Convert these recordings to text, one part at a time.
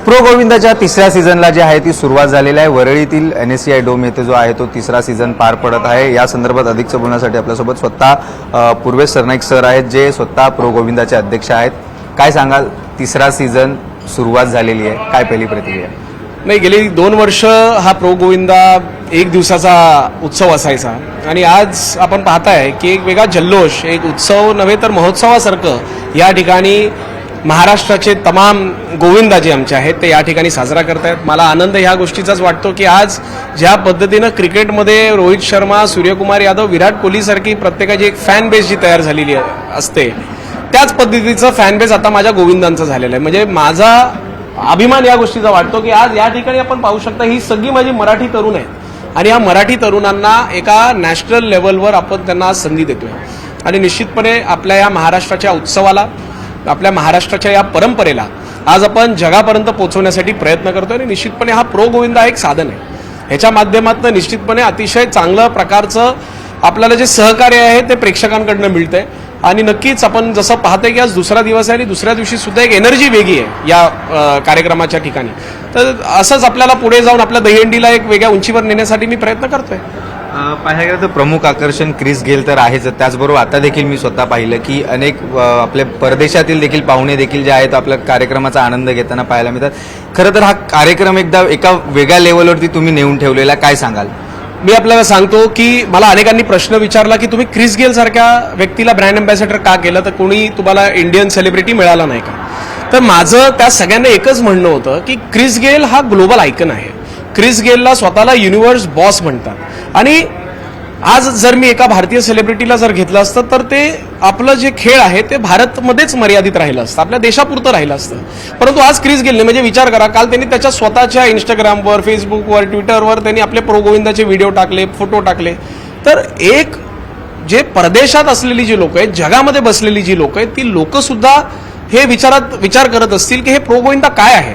Pro गोविंदाच्या तिसऱ्या सीझनला जे आहे ती सुरुवात झालेली आहे। वरळीतील NSCI डोम येथे जो आहे तो तिसरा सीझन पार पडत आहे। या संदर्भात अधिकचं बोलण्यासाठी आपल्यासोबत स्वतः पूर्वेश सरनाईक सर आहेत, जे स्वतः प्रो गोविंदाचे अध्यक्ष आहेत। काय सांगाल, तिसरा सीझन सुरुवात झालेली आहे, काय पहिली प्रतिक्रिया? नाही, गेली 2 वर्ष हा प्रो गोविंदा एक दिवसाचा उत्सव असायचा आणि आज आपण पाहताय की एक वेगळा जल्लोष, एक उत्सव नव्हे तर महोत्सवासारखं या ठिकाणी महाराष्ट्राचे तमाम गोविंदा जे आमचे आहेत ते या ठिकाणी साजरा करतायत। मला आनंद ह्या गोष्टीचाच वाटतो की आज ज्या पद्धतीनं क्रिकेटमध्ये रोहित शर्मा, सूर्यकुमार यादव, विराट कोहलीसारखी प्रत्येकाची एक फॅन बेस जी तयार झालेली असते, त्याच पद्धतीचं फॅन बेस आता माझ्या गोविंदांचं झालेलं आहे। म्हणजे माझा अभिमान या गोष्टीचा वाटतो की आज या ठिकाणी आपण पाहू शकता ही सगळी माझी मराठी तरुण आहेत आणि या मराठी तरुणांना एका नॅशनल लेवलवर आपण त्यांना आज संधी देतोय आणि निश्चितपणे आपल्या या महाराष्ट्राच्या उत्सवाला, आपल्या महाराष्ट्राच्या या परंपरेला आज आपण जगापर्यंत पोहोचवण्यासाठी प्रयत्न करतोय आणि निश्चितपणे हा प्रो गोविंदा एक साधन आहे। ह्याच्या माध्यमातून निश्चितपणे अतिशय चांगलं प्रकारचं आपल्याला जे सहकार्य आहे ते प्रेक्षकांकडनं मिळतंय आणि नक्कीच आपण जसं पाहतोय की आज दुसरा दिवस आहे आणि दुसऱ्या दिवशी सुद्धा एक एनर्जी वेगळी आहे या कार्यक्रमाच्या ठिकाणी। तर असंच आपल्याला पुढे जाऊन आपल्या दहीहंडीला एक वेगळ्या उंचीवर नेण्यासाठी मी प्रयत्न करतोय। पाहायला गेलं तर प्रमुख आकर्षण क्रिस गेल तर आहेच, त्याचबरोबर आता देखील मी स्वतः पाहिलं की अनेक आपले परदेशातील देखील पाहुणे देखील जे आहेत आपल्या कार्यक्रमाचा आनंद घेताना पाहायला मिळतात। खरं तर हा कार्यक्रम एका वेगळ्या लेवलवरती तुम्ही नेऊन ठेवलेला, काय सांगाल? मी आपल्याला सांगतो की मला अनेकांनी प्रश्न विचारला की तुम्ही क्रिस गेल सारख्या व्यक्तीला ब्रँड अँबॅसेडर का केलं, तर कोणी तुम्हाला इंडियन सेलिब्रिटी मिळाला नाही का? तर माझं त्या सगळ्यांना एकच म्हणणं होतं की क्रिस गेल हा ग्लोबल आयकन आहे। क्रिस गेलला स्वतःला युनिव्हर्स बॉस म्हणतात आणि आज जर मी एका भारतीय सेलिब्रिटीला जर घेतलं असतं तर ते आपलं जे खेळ आहे ते भारतमध्येच मर्यादित राहिलं असतं, आपल्या देशापुरतं राहिलं असतं। परंतु आज क्रिस गेलने, म्हणजे विचार करा, काल त्यांनी त्याच्या स्वतःच्या इंस्टाग्रामवर, फेसबुकवर, ट्विटरवर त्यांनी आपले प्रो गोविंदाचे व्हिडिओ टाकले, फोटो टाकले। तर एक जे परदेशात असलेली जी लोक आहेत, जगामध्ये बसलेली जी लोक आहेत, ती लोक सुद्धा हे विचार करत असतील की हे प्रो गोविंदा काय आहे।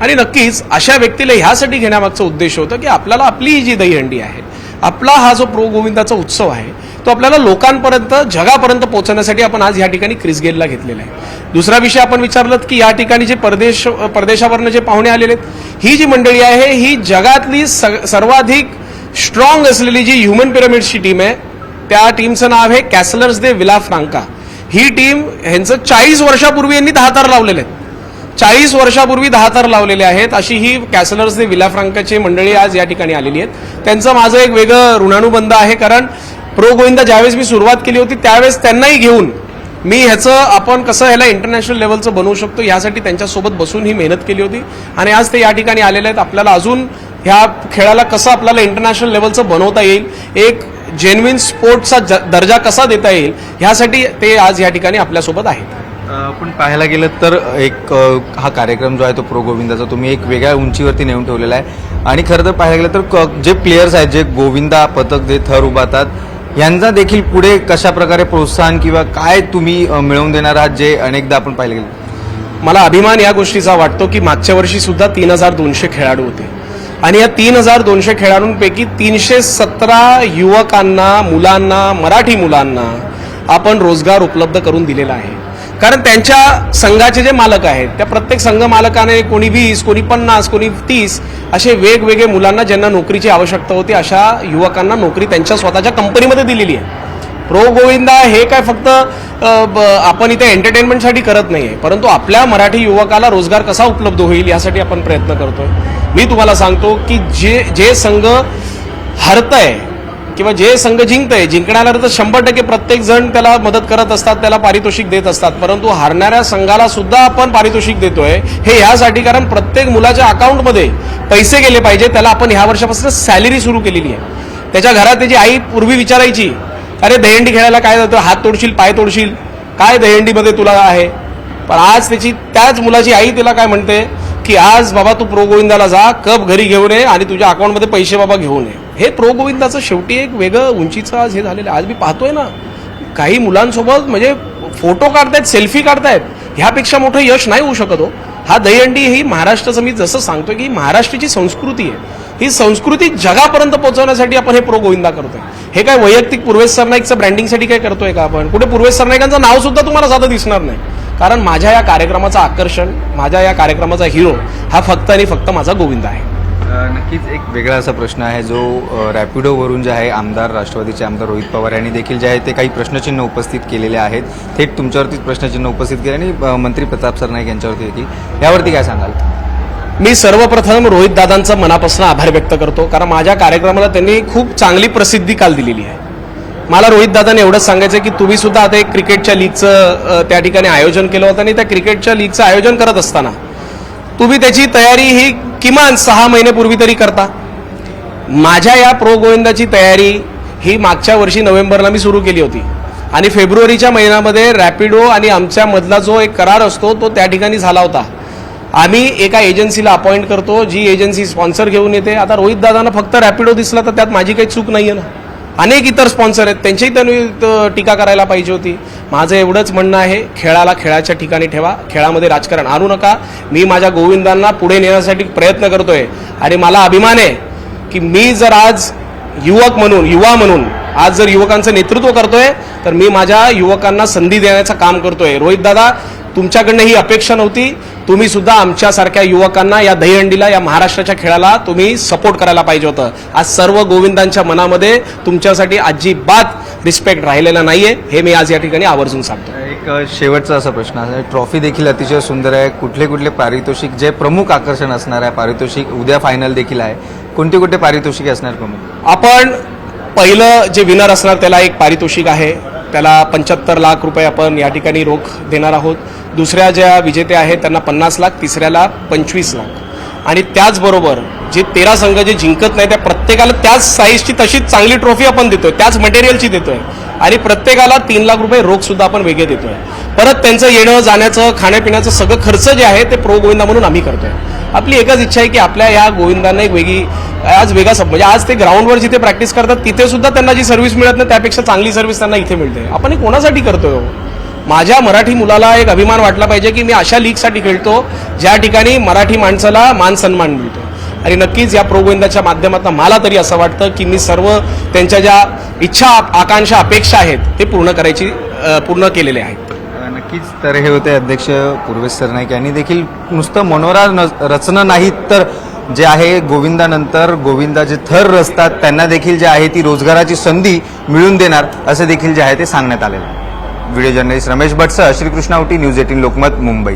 आणि नक्कीच अशा व्यक्तीला ह्यासाठी घेण्यामागचा उद्देश होता की आपल्याला आपली ही जी दहीहंडी आहे, आपला हा जो प्रो गोविंदाचा उत्सव आहे तो आपल्याला लोकांपर्यंत, जगापर्यंत पोहोचवण्यासाठी आपण आज या ठिकाणी क्रिस गेलला घेतलेला आहे। दुसरा विषय आपण विचारलं की या ठिकाणी जे परदेशावरनं जे पाहुणे आलेले आहेत, ही जी मंडळी आहे ही जगातली सर्वाधिक स्ट्रॉंग असलेली जी ह्युमन पिरामिड्सची टीम आहे, त्या टीमचं नाव आहे कॅसलर्स दे विलाफ्रांका। ही टीम, ह्यांचं 40 वर्षापूर्वी यांनी 10 तार लावलेले आहेत, 40 वर्षापूर्वी 10 तार लावलेले आहेत। अशी ही कॅसलर्स दे विलाफ्रांकाची मंडळी आज या ठिकाणी आलेली आहेत। त्यांचं माझं एक वेगळं ऋणानुबंध आहे, कारण प्रो गोविंदा ज्यावेळेस मी सुरुवात केली होती त्यावेळेस त्यांनाही घेऊन मी ह्याचं आपण कसं ह्याला इंटरनॅशनल लेवलचं बनवू शकतो यासाठी त्यांच्यासोबत बसून ही मेहनत केली होती आणि आज ते या ठिकाणी आलेले आहेत। आपल्याला अजून ह्या खेळाला कसं आपल्याला इंटरनॅशनल लेवलचं बनवता येईल, एक जेन्युइन स्पोर्ट्सचा दर्जा कसा देता येईल, ह्यासाठी ते आज या ठिकाणी आपल्यासोबत आहेत। पण पाहायला गेलं तर एक हा कार्यक्रम जो आहे तो प्रो गोविंदाचा तुम्ही एक वेगळ्या उंचीवरती नेऊन ठेवलेला आहे आणि खरं तर पाहायला गेलं तर जे प्लेयर्स आहेत, जे गोविंदा पथक जे थर उभारतात, यांचा देखील पुढे कशा प्रकारे प्रोत्साहन किंवा काय तुम्ही मिळवून देणार आहात, जे अनेकदा आपण पाहिलं गेलं? मला अभिमान या गोष्टीचा वाटतो की मागच्या वर्षी सुद्धा 3200 खेळाडू होते आणि या 3200 खेळाडूंपैकी 317 युवकांना, मुलांना, मराठी मुलांना आपण रोजगार उपलब्ध करून दिलेला आहे। कारण त्यांच्या संघाचे जे मालक आहेत, त्या प्रत्येक संघ मालकाने कोणी 20, कोणी 50, कोणी 30 असे वेगवेगळे मुलांना ज्यांना नोकरीची आवश्यकता होती, अशा युवकांना नोकरी त्यांच्या स्वतःच्या कंपनीमध्ये दिलेली आहे। प्रो गोविंदा हे काय फक्त आपण इथे एंटरटेनमेंटसाठी करत नाहीये, परंतु आपल्या मराठी युवकाला रोजगार कसा उपलब्ध होईल यासाठी आपण प्रयत्न करतोय। मी तुम्हाला सांगतो की जे संघ हरतंय किंवा जे संघ जिंकतंय, जिंकण्याला तर 100% प्रत्येक जण त्याला मदत करत असतात, त्याला पारितोषिक देत असतात, परंतु हारणाऱ्या संघाला सुद्धा आपण पारितोषिक देतोय हे यासाठी, कारण प्रत्येक मुलाच्या अकाउंटमध्ये पैसे गेले पाहिजे। त्याला आपण ह्या वर्षापासून सॅलरी सुरू केलेली आहे। त्याच्या घरात त्याची आई पूर्वी विचारायची, अरे दहीहंडी खेळायला काय जातो, हात तोडशील, पाय तोडशील, काय दहीहंडीमध्ये तुला आहे? पण आज त्याच मुलाची आई तिला काय म्हणते की आज बाबा तू प्रो गोविंदाला जा, कप घरी घेऊन ये आणि तुझ्या अकाउंटमध्ये पैसे बाबा घेऊन ये। हे प्रो गोविंदाचं शेवटी एक वेगळं उंचीचं आज हे झालेलं आहे। आज मी पाहतोय ना, काही मुलांसोबत म्हणजे फोटो काढतायत, सेल्फी काढतायत, ह्यापेक्षा मोठं यश नाही होऊ शकत हो। हा दहीहंडी ही महाराष्ट्राचं, मी जसं सांगतोय की महाराष्ट्राची संस्कृती आहे, ही संस्कृती जगापर्यंत पोहोचवण्यासाठी आपण हे प्रो गोविंदा करतोय। हे काय वैयक्तिक पूर्वेश सरनाईकचं ब्रँडिंगसाठी काय करतोय का आपण? कुठे पूर्वेश सरनाईकांचं नाव सुद्धा तुम्हाला साधं दिसणार नाही, कारण माझ्या या कार्यक्रमाचं आकर्षण, माझ्या या कार्यक्रमाचा हिरो हा फक्त आणि फक्त माझा गोविंद आहे. नक्कीच एक वेगळा असा प्रश्न आहे जो रॅपिडोवरून जे आहे आमदार, राष्ट्रवादीचे आमदार रोहित पवार यांनी देखील जे आहे ते काही प्रश्नचिन्ह उपस्थित केलेले आहेत. थेट तुमच्यावरतीच प्रश्नचिन्ह उपस्थित केले आणि मंत्री प्रताप सरनाईक यांच्यावरती देखील. यावरती काय सांगाल? मी सर्वप्रथम रोहित दादांचं मनापासून आभार व्यक्त करतो, कारण माझ्या कार्यक्रमाला त्यांनी खूप चांगली प्रसिद्धी काल दिलेली आहे. मला रोहित दादांनी एवढंच सांगायचं की तुम्ही सुद्धा आता एक क्रिकेटच्या लीगचं त्या ठिकाणी आयोजन केलं होतं आणि त्या क्रिकेटच्या लीगचं आयोजन करत असताना तुम्ही त्याची तयारी ही किमान 6 महिन्यापूर्वी तरी करता. माझ्या या प्रो गोविंदाची तयारी ही मागच्या वर्षी नोव्हेंबरला मी सुरू केली होती आणि फेब्रुवारीच्या महिन्यामध्ये रॅपिडो आणि आमच्यामधला जो एक करार असतो तो त्या ठिकाणी झाला होता. आम्ही एका एजन्सीला अपॉइंट करतो, जी एजन्सी स्पॉन्सर घेऊन येते. आता रोहित दादांना फक्त रॅपिडो दिसला तर त्यात माझी काही चूक नाही आहे ना. अनेक इतर स्पॉन्सर आहेत, त्यांचीही त्यांनी टीका करायला पाहिजे होती. माझं एवढंच म्हणणं आहे, खेळाला खेळाच्या ठिकाणी ठेवा, खेळामध्ये राजकारण आणू नका. मी माझ्या गोविंदांना पुढे नेण्यासाठी प्रयत्न करतोय आणि मला अभिमान आहे की मी जर आज युवा म्हणून आज जर युवकांचं नेतृत्व करतोय तर मी माझ्या युवकांना संधी देण्याचं काम करतोय. रोहित दादा, तुमच्याकडनं ही अपेक्षा नव्हती. तुम्ही सुद्धा आमच्यासारख्या युवकांना या दहीहंडीला, या महाराष्ट्राच्या खेळाला तुम्ही सपोर्ट करायला पाहिजे होतं. आज सर्व गोविंदांच्या मनामध्ये तुमच्यासाठी अजिबात रिस्पेक्ट राहिलेला नाहीये, हे मी आज या ठिकाणी आवर्जून सांगतो. एक शेवटचा असा प्रश्न आहे, ट्रॉफी देखील अतिशय सुंदर आहे. कुठले कुठले पारितोषिक, जे प्रमुख आकर्षण असणार आहे पारितोषिक, उद्या फायनल देखील आहे, कोणते कुठे पारितोषिके असणार प्रमुख? आपण पहिलं जे विनर असणार त्याला एक पारितोषिक आहे, त्याला 75 लाख रुपये आपण या ठिकाणी रोख देणार आहोत. दुसऱ्या ज्या विजेते आहेत त्यांना 50 लाख, तिसऱ्याला 25 लाख आणि त्याचबरोबर जे 13 संघ जे जिंकत नाही त्या प्रत्येकाला त्याच साईजची तशीच चांगली ट्रॉफी आपण देतोय, त्याच मटेरियलची देतोय आणि प्रत्येकाला 3 लाख रुपये रोख सुद्धा आपण वेगळे देतोय. परत त्यांचं येणं जाण्याचं, खाण्यापिण्याचं सगळं खर्च जे आहे ते प्रो गोविंदा म्हणून आम्ही करतोय. आपली एकच इच्छा आहे की आपल्या या गोविंदांना एक वेगळी आज म्हणजे आज ते ग्राउंडवर जिथे प्रॅक्टिस करतात तिथे सुद्धा त्यांना जी सर्व्हिस मिळत नाही त्यापेक्षा चांगली सर्व्हिस त्यांना इथे मिळते. आपण हे कोणासाठी करतोय? माझ्या मराठी मुलाला एक अभिमान वाटला पाहिजे की मी अशा लीगसाठी खेळतो ज्या ठिकाणी मराठी माणसाला मान सन्मान मिळतो. आणि नक्कीच या प्रो गोविंदाच्या माध्यमातून मला तरी असं वाटतं की मी सर्व त्यांच्या ज्या इच्छा, आकांक्षा, अपेक्षा आहेत ते पूर्ण केलेले आहेत. नक्कीच. तर हे होते अध्यक्ष पूर्वेश सरनाईक यांनी देखील नुसतं मनोरा रचना नाहीत तर जे आहे गोविंदानंतर गोविंदा जे थर रचतात त्यांना देखील जे आहे ती रोजगाराची संधी मिळवून देणार असे देखील जे आहे ते सांगण्यात आलेलं आहे. व्हिडिओ जर्नलिस्ट रमेश भटसह श्रीकृष्ण औटी, न्यूज 18 लोकमत, मुंबई.